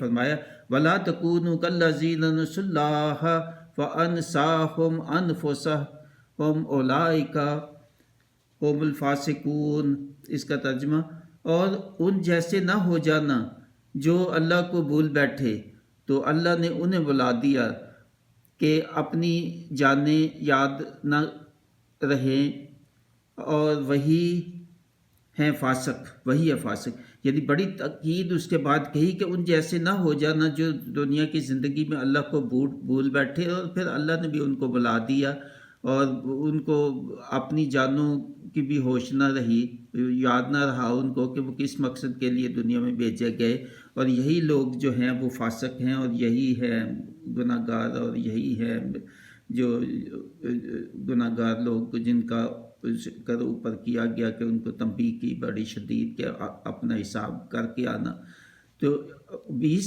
فرمایا وَلَا تَكُونُوا كَالَّذِينَ نَسُوا اللَّهَ فَأَنْسَاهُمْ أَنفُسَهُمْ أُولَئِكَ هُمُ الْفَاسِقُونَ۔ اس کا ترجمہ، اور ان جیسے نہ ہو جانا جو اللہ کو بھول بیٹھے، تو اللہ نے انہیں بلا دیا کہ اپنی جانیں یاد نہ رہیں، اور وہی ہیں فاسق، وہی ہے فاسق۔ یعنی بڑی تاکید اس کے بعد کہی کہ ان جیسے نہ ہو جانا جو دنیا کی زندگی میں اللہ کو بھول بیٹھے، اور پھر اللہ نے بھی ان کو بلا دیا اور ان کو اپنی جانوں کی بھی ہوش نہ رہی، یاد نہ رہا ان کو کہ وہ کس مقصد کے لیے دنیا میں بھیجے گئے۔ اور یہی لوگ جو ہیں وہ فاسق ہیں، اور یہی ہے گناہ گار، اور یہی ہے جو گناہ گار لوگ جن کا کر اوپر کیا گیا کہ ان کو تنبیہ کی بڑی شدید کہ اپنا حساب کر کے آنا۔ تو 20